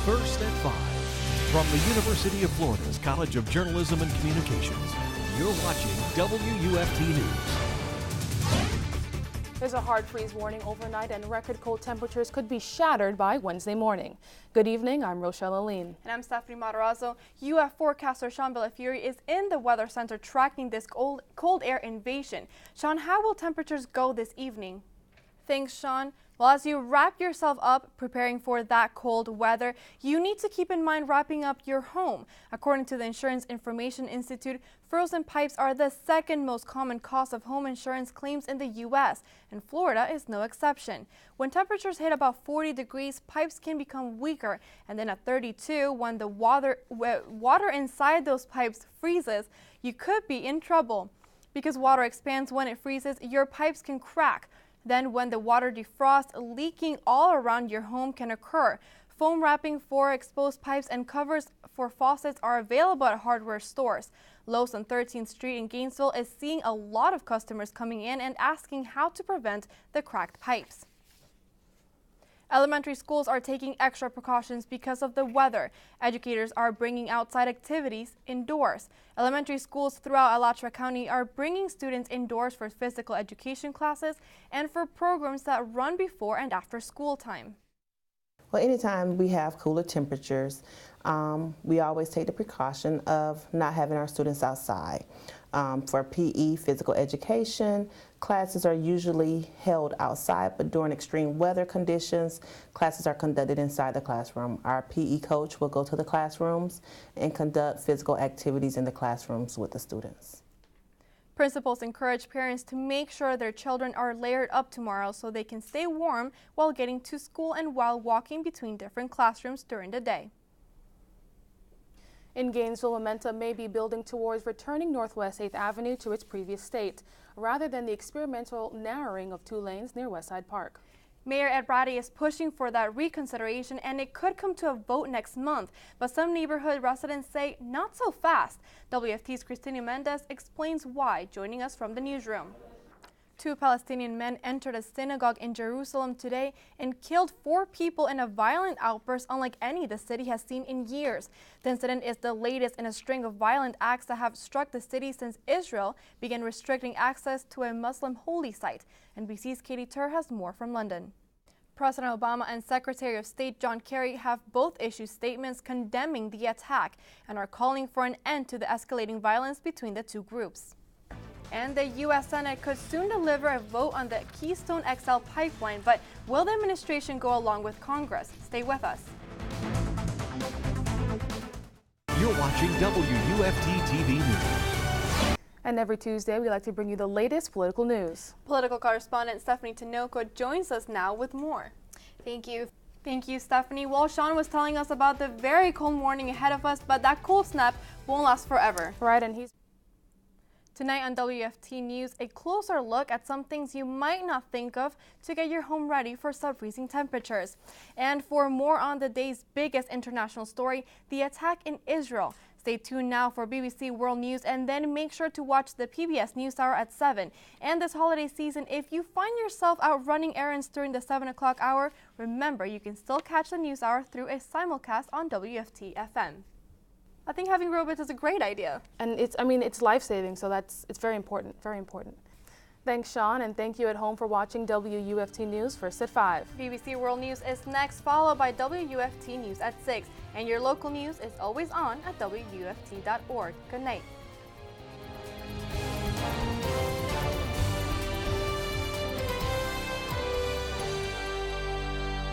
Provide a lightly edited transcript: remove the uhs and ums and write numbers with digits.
First at 5. From the University of Florida's College of Journalism and Communications, you're watching WUFT News. There's a hard freeze warning overnight, and record cold temperatures could be shattered by Wednesday morning. Good evening, I'm Rochelle Aline. And I'm Stephanie Matarazzo. UF forecaster Sean Bellafiore is in the Weather Center tracking this cold air invasion. Sean, how will temperatures go this evening? Thanks, Sean. Well, as you wrap yourself up preparing for that cold weather, you need to keep in mind wrapping up your home. According to the Insurance Information Institute, frozen pipes are the second most common cause of home insurance claims in the U.S., and Florida is no exception. When temperatures hit about 40 degrees, pipes can become weaker, and then at 32, when the water inside those pipes freezes, you could be in trouble. Because water expands when it freezes, your pipes can crack. Then when the water defrosts, leaking all around your home can occur. Foam wrapping for exposed pipes and covers for faucets are available at hardware stores. Lowe's on 13th Street in Gainesville is seeing a lot of customers coming in and asking how to prevent the cracked pipes. Elementary schools are taking extra precautions because of the weather. Educators are bringing outside activities indoors. Elementary schools throughout Alachua County are bringing students indoors for physical education classes and for programs that run before and after school time. Well, anytime we have cooler temperatures, we always take the precaution of not having our students outside. For PE, physical education, classes are usually held outside, but during extreme weather conditions, classes are conducted inside the classroom. Our PE coach will go to the classrooms and conduct physical activities in the classrooms with the students. Principals encourage parents to make sure their children are layered up tomorrow so they can stay warm while getting to school and while walking between different classrooms during the day. In Gainesville, momentum may be building towards returning Northwest 8th Avenue to its previous state, rather than the experimental narrowing of 2 lanes near Westside Park. Mayor Ed Brady is pushing for that reconsideration, and it could come to a vote next month. But some neighborhood residents say not so fast. WFT's Cristina Mendez explains why, joining us from the newsroom. 2 Palestinian men entered a synagogue in Jerusalem today and killed 4 people in a violent outburst unlike any the city has seen in years. The incident is the latest in a string of violent acts that have struck the city since Israel began restricting access to a Muslim holy site. NBC's Katie Tur has more from London. President Obama and Secretary of State John Kerry have both issued statements condemning the attack and are calling for an end to the escalating violence between the 2 groups. And the U.S. Senate could soon deliver a vote on the Keystone XL pipeline, but will the administration go along with Congress? Stay with us. You're watching WUFT TV News. And every Tuesday, we like to bring you the latest political news. Political correspondent Stephanie Tinoco joins us now with more. Thank you. Thank you, Stephanie. Well, Sean was telling us about the very cold morning ahead of us, but that cold snap won't last forever. Right, and he's... Tonight on WFT News, a closer look at some things you might not think of to get your home ready for sub-freezing temperatures. And for more on the day's biggest international story, the attack in Israel. Stay tuned now for BBC World News, and then make sure to watch the PBS NewsHour at 7. And this holiday season, if you find yourself out running errands during the 7 o'clock hour, remember you can still catch the NewsHour through a simulcast on WFT FM. I think having robots is a great idea. And it's life-saving, so it's very important, very important. Thanks, Sean, and thank you at home for watching WUFT News First at 5. BBC World News is next, followed by WUFT News at 6. And your local news is always on at WUFT.org. Good night.